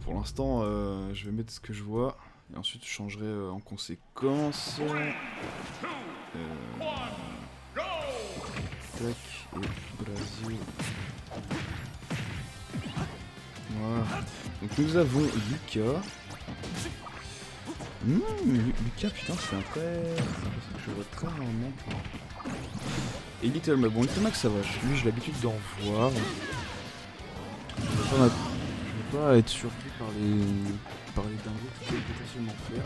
Pour l'instant, je vais mettre ce que je vois. Et ensuite, je changerai en conséquence. Tac, et Brésil. Voilà. Donc nous avons Lucas. Lucas, putain, c'est un truc que je vois très rarement. Et Little Mac. Bon, Little Mac, ça va. Lui, j'ai l'habitude d'en voir. Je vais pas être surpris par les dingueries qu'il peut potentiellement faire.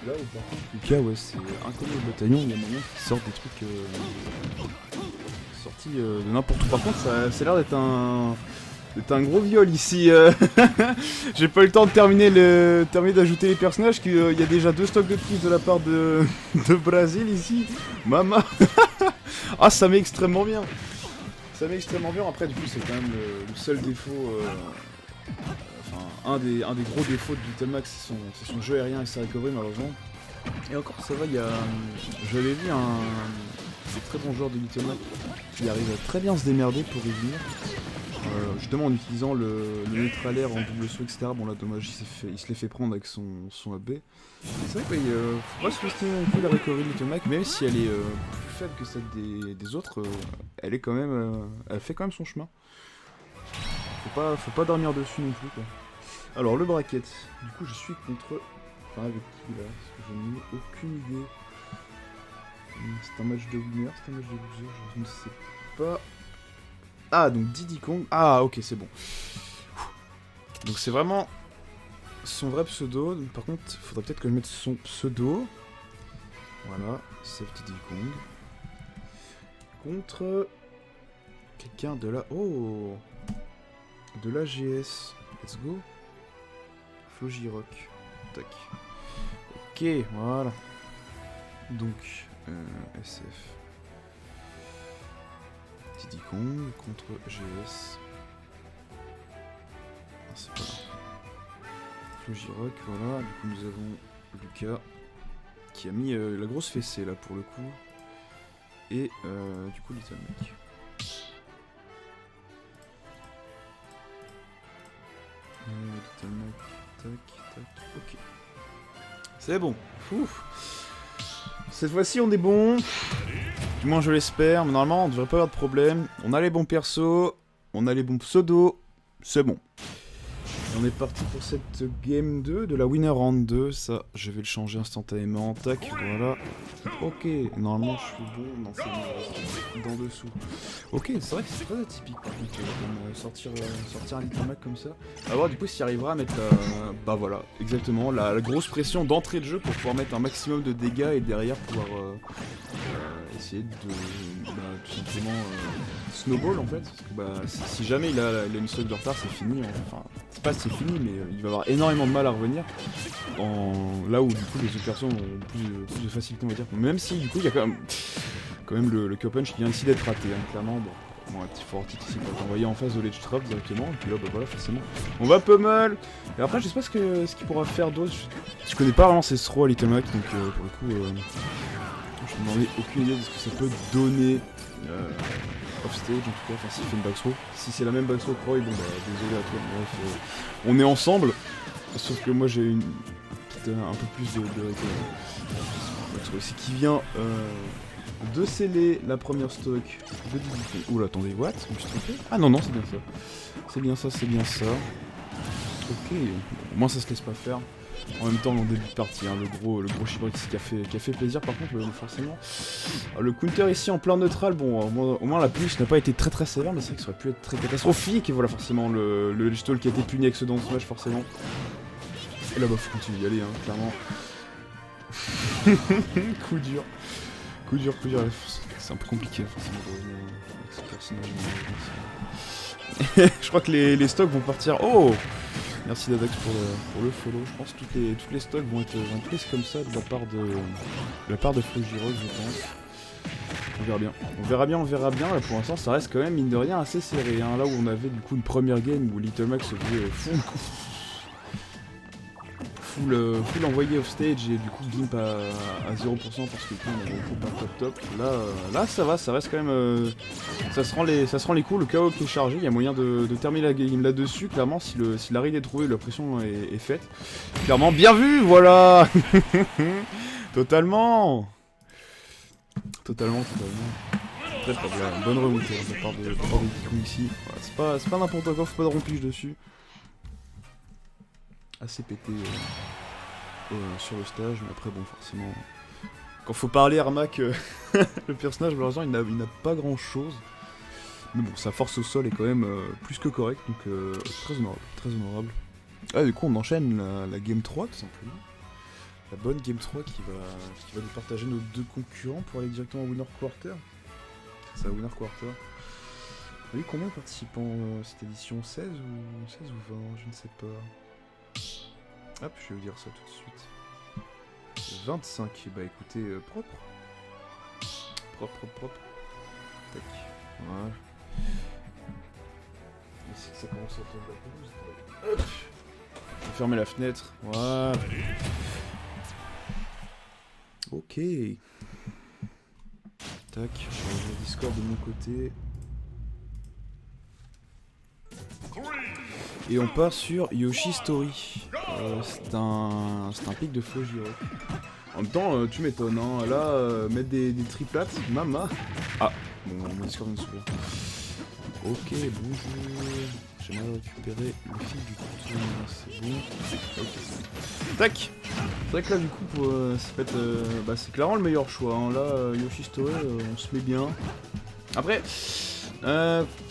Là où par contre, Lucas, ouais, c'est inconnu au bataillon. Il y a moyen qu'il sorte des trucs sortis de n'importe où. Par contre, ça a l'air d'être un gros viol ici. J'ai pas eu le temps de terminer d'ajouter les personnages. Il y a déjà 2 stocks de prise de la part de Brésil ici. Mama. Ah, ça met extrêmement bien. Ça met extrêmement bien. Après, du coup, c'est quand même le seul défaut. Enfin, un des gros défauts de Little Mac, c'est son jeu aérien et sa recovery, malheureusement. Et encore, ça va. J'avais vu des très bons joueurs de Little Mac qui arrivent à très bien se démerder pour y venir. Justement en utilisant le neutralaire en double saut, etc. Bon là dommage, il se l'est fait prendre avec son AB. C'est vrai qu'il faut pas sous-estimer non plus la recovery de Little Mac, même si elle est plus faible que celle des autres, elle est quand même, elle fait quand même son chemin. Faut pas dormir dessus non plus quoi. Alors le bracket, du coup je suis contre... Enfin avec qui là, parce que je n'ai aucune idée. C'est un match de winner, c'est un match de loser, je ne sais pas... Ah, donc Diddy Kong. Ah, ok, c'est bon. Donc c'est vraiment son vrai pseudo. Donc, par contre, il faudrait peut-être que je mette son pseudo. Voilà, save Diddy Kong. Contre quelqu'un de la... Oh, de la GS. Let's go. Flojirock. Tac. Ok, voilà. Donc, SF. Diddy Kong contre GS. Ah, c'est pas grave. Flojirock, voilà. Du coup, nous avons Lucas qui a mis la grosse fessée là pour le coup. Et du coup, Little Mac. Little Mac, tac, tac. Ok. C'est bon. Ouf. Cette fois-ci, on est bon. Du moins je l'espère, mais normalement on devrait pas avoir de problème. On a les bons persos, on a les bons pseudos, c'est bon. Et on est parti pour cette game 2 de la winner round 2, ça je vais le changer instantanément, tac, voilà. Ok, normalement je suis bon dans dessous. Ok, c'est vrai que c'est très atypique comme sortir un Little Mac comme ça. A voir du coup s'il arrivera à mettre bah voilà, exactement, la grosse pression d'entrée de jeu pour pouvoir mettre un maximum de dégâts et derrière pouvoir essayer de tout simplement snowball en fait. Parce que bah, si jamais il a une stock de retard, c'est fini. Enfin, c'est pas c'est fini, mais il va avoir énormément de mal à revenir. Là où du coup les autres personnes ont plus de facilité, on va dire. Même si du coup il y a quand même le Q-Punch qui vient ici d'être raté, hein, clairement. Bon, un petit fortit ici pour t'envoyer en face de l'edge trap directement, et puis là bah voilà forcément. On va pummel. Et après je sais pas ce qu'il pourra faire d'autre. Je connais pas vraiment ses throws à Little Mac, donc pour le coup je n'en ai aucune idée de ce que ça peut donner offstage en tout cas, enfin s'il fait une backthrow. Si c'est la même backthrow que Roy, bon bah désolé à toi, bref, on est ensemble. Sauf que moi j'ai un peu plus de backthrow ici qui vient de sceller la première stock de Diddy. Oula attendez, what? Je me suis trompé? Ah non, c'est bien ça. C'est bien ça, c'est bien ça. Ok, au moins ça se laisse pas faire. En même temps, en début de partie, hein, le gros Shibari qui a fait plaisir. Par contre, forcément, le counter ici en plein neutral, bon, au moins la punish n'a pas été très sévère, mais c'est vrai que ça aurait pu être très catastrophique. Et voilà, forcément, le stall qui a été puni avec ce down smash, forcément. Et là, bah, faut continuer d'y aller, hein, clairement. Coup dur. C'est un peu compliqué, forcément, de revenir avec ce personnage. Je crois que les stocks vont partir. Oh! Merci Dadax pour le follow. Je pense que toutes les stocks vont être prises comme ça de la part de Flojirock, je pense. On verra bien. Là, pour l'instant, ça reste quand même, mine de rien, assez serré. Hein. Là où on avait du coup une première game où Little Mac se faisait full envoyé off stage et du coup Gimp à 0% parce que du coup on avait beaucoup pas top. Là ça va, ça reste quand même. Ça se rend les coups, le KO qui est chargé, il y a moyen de terminer la game là-dessus, clairement si la raid est trouvée, la pression est faite. Clairement, bien vu, voilà. Totalement. Très bien, bonne remontée de la part de Diddy ici. Voilà, c'est pas n'importe quoi, faut pas de rompige dessus. Assez pété sur le stage, mais après bon forcément. Quand faut parler Armac, le personnage malheureusement il n'a pas grand chose. Mais bon, sa force au sol est quand même plus que correcte, donc très honorable, très honorable. Ah du coup on enchaîne la game 3 tout simplement. La bonne game 3 qui va nous partager nos deux concurrents pour aller directement au Winner Quarter. C'est ça, Winner Quarter. On a eu combien de participants cette édition, 16 ou 20, je ne sais pas. Hop, je vais vous dire ça tout de suite. 25, bah écoutez, propre. Propre. Tac, voilà. Ici que ça commence à tomber la pelouse. Hop. Je vais fermer la fenêtre, voilà. Ok. Tac, je vais ouvrir Discord de mon côté. Et on part sur Yoshi Story. C'est un pic de Flow Giro. En même temps, tu m'étonnes, hein. Là, mettre des triplates, mama. Ah, bon, mon Discord vient de s'ouvrir. Ok, bonjour. J'aimerais récupérer le fil du coup. C'est bon. Ok. Tac. C'est vrai que là, du coup, ça peut être. C'est clairement le meilleur choix. Hein. Là, Yoshi Story, on se met bien. Après.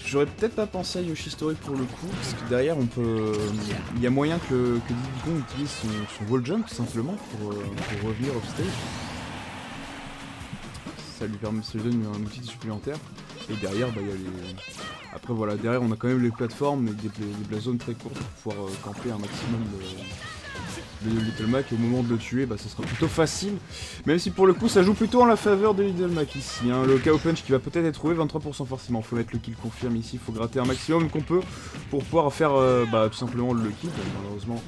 J'aurais peut-être pas pensé à Yoshi Story pour le coup, parce que derrière on peut. Il y a moyen que Diddy Kong utilise son wall jump tout simplement pour revenir off stage. Ça lui donne un outil supplémentaire. Et derrière, il y a les. Après voilà, derrière on a quand même les plateformes et des zones très courtes pour pouvoir camper un maximum de Little Mac, et au moment de le tuer, ça sera plutôt facile. Même si pour le coup, ça joue plutôt en la faveur de Little Mac ici. Hein. Le KO Punch qui va peut-être être trouvé, 23% forcément. Faut mettre le kill confirme ici, faut gratter un maximum qu'on peut pour pouvoir faire tout simplement le kill. Malheureusement,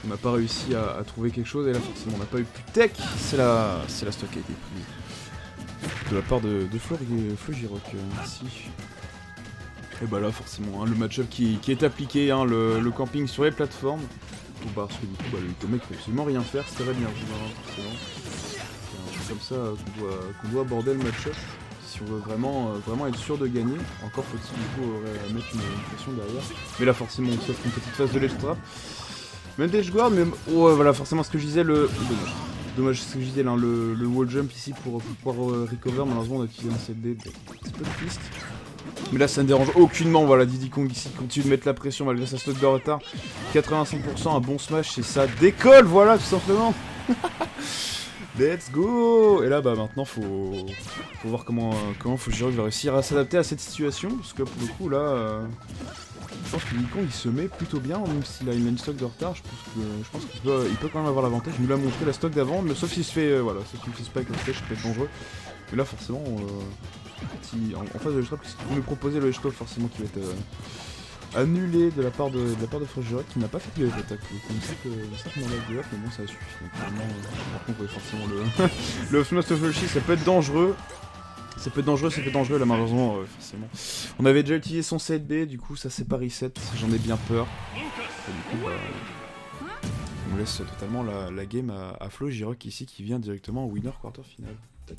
on n'a pas réussi à trouver quelque chose, et là forcément on n'a pas eu plus de tech. C'est la stock qui a été prise de la part de Flo Giroc ici. Et là forcément, hein, le match-up qui est appliqué, hein, le camping sur les plateformes. Parce que du coup, le mec peut absolument rien faire, c'est très bien, forcément. C'est comme ça qu'on doit aborder le match-up, si on veut vraiment être sûr de gagner. Encore faut-il du coup mettre une pression derrière. Mais là forcément on s'offre une petite phase de ledge trap. Même d'edge guard, mais voilà, forcément ce que je disais, dommage ce que je disais là, le wall jump ici pour pouvoir recover, malheureusement on a utilisé un CLD, c'est peu triste. Mais là ça ne dérange aucunement, voilà, Diddy Kong ici continue de mettre la pression malgré sa stock de retard. 85%, un bon smash et ça décolle, voilà, tout simplement. Let's go. Et là maintenant faut voir comment Fujiro va réussir à s'adapter à cette situation, parce que pour le coup là, je pense que Diddy Kong il se met plutôt bien, même s'il a une stock de retard, je pense qu'il peut quand même avoir l'avantage. Il nous l'a montré la stock d'avant, mais sauf s'il se fait, sauf s'il fait spike au stage, ça peut être dangereux. Mais là forcément, en face de l'edge trap, il nous proposer le edge stall forcément qui va être annulé de la part de Fujiro, qui n'a pas fait de attaque. Comme ça qu'on enlève de là, mais bon ça suffit. Donc vraiment, par contre forcément le off smash of Yoshi, ça peut être dangereux. Ça peut être dangereux là malheureusement, forcément. On avait déjà utilisé son 7B, du coup ça c'est pas reset, j'en ai bien peur. Et du coup on laisse totalement la game à Flo Giroc ici qui vient directement au winner quarter final. Tac.